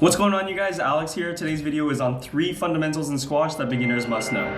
What's going on, you guys? Alex here. Today's video is on 3 fundamentals in squash that beginners must know.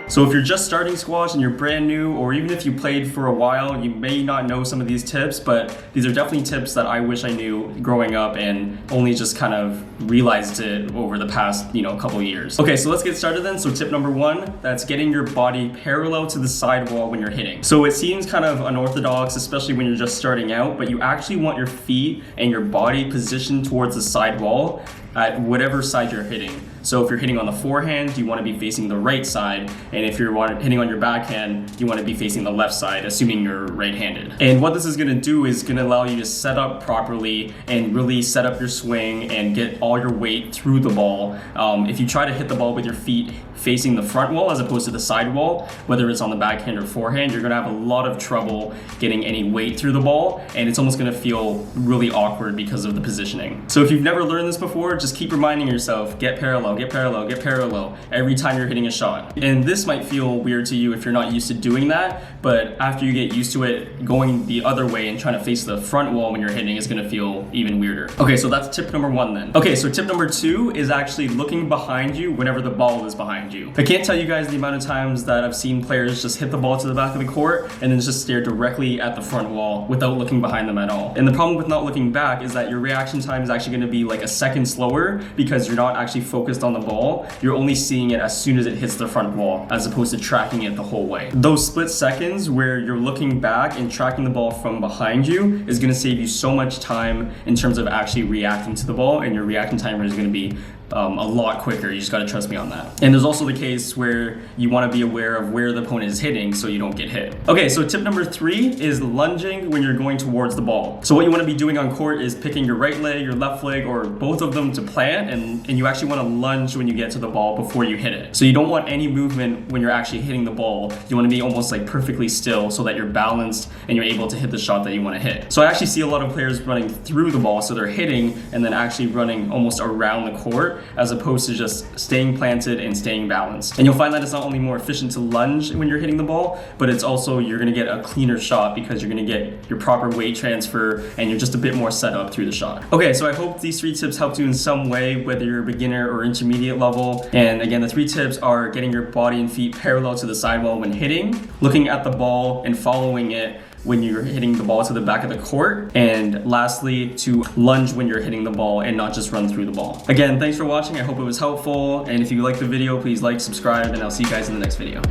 So if you're just starting squash and you're brand new, or even if you played for a while, you may not know some of these tips, but these are definitely tips that I wish I knew growing up and only just kind of realized it over the past, couple years. Okay, so let's get started then. So tip number 1, that's getting your body parallel to the sidewall when you're hitting. So it seems kind of unorthodox, especially when you're just starting out, but you actually want your feet and your body positioned towards the sidewall at whatever side you're hitting. So if you're hitting on the forehand, you want to be facing the right side, and if you're hitting on your backhand, you want to be facing the left side, assuming you're right-handed. And what this is going to do is going to allow you to set up properly and really set up your swing and get all your weight through the ball. If you try to hit the ball with your feet facing the front wall as opposed to the side wall, whether it's on the backhand or forehand, you're going to have a lot of trouble getting any weight through the ball, and it's almost going to feel really awkward because of the positioning. So if you've never learned this before, just keep reminding yourself, get parallel, get parallel, get parallel every time you're hitting a shot. And this might feel weird to you if you're not used to doing that, but after you get used to it, going the other way and trying to face the front wall when you're hitting is going to feel even weirder. Okay, so that's tip number 1 then. Okay, so tip number 2 is actually looking behind you whenever the ball is behind you. I can't tell you guys the amount of times that I've seen players just hit the ball to the back of the court and then just stare directly at the front wall without looking behind them at all. And the problem with not looking back is that your reaction time is actually going to be like a second slower because you're not actually focused on the ball. You're only seeing it as soon as it hits the front wall as opposed to tracking it the whole way. Those split seconds where you're looking back and tracking the ball from behind you is going to save you so much time in terms of actually reacting to the ball, and your reaction timer is going to be a lot quicker. You just got to trust me on that. And there's also the case where you want to be aware of where the opponent is hitting so you don't get hit. Okay, so tip number 3 is lunging when you're going towards the ball. So what you want to be doing on court is picking your right leg, your left leg, or both of them to plant, and you actually want to lunge when you get to the ball before you hit it. So you don't want any movement when you're actually hitting the ball. You want to be almost like perfectly still so that you're balanced and you're able to hit the shot that you want to hit. So I actually see a lot of players running through the ball, so they're hitting and then actually running almost around the court as opposed to just staying planted and staying balanced. And you'll find that it's not only more efficient to lunge when you're hitting the ball, but it's also, you're gonna get a cleaner shot because you're gonna get your proper weight transfer and you're just a bit more set up through the shot. Okay, so I hope these 3 tips helped you in some way, whether you're a beginner or intermediate level. And again, the 3 tips are getting your body and feet parallel to the sidewall when hitting, looking at the ball and following it when you're hitting the ball to the back of the court, and lastly, to lunge when you're hitting the ball and not just run through the ball. Again, thanks for watching. I hope it was helpful, and if you liked the video, please like, subscribe, and I'll see you guys in the next video.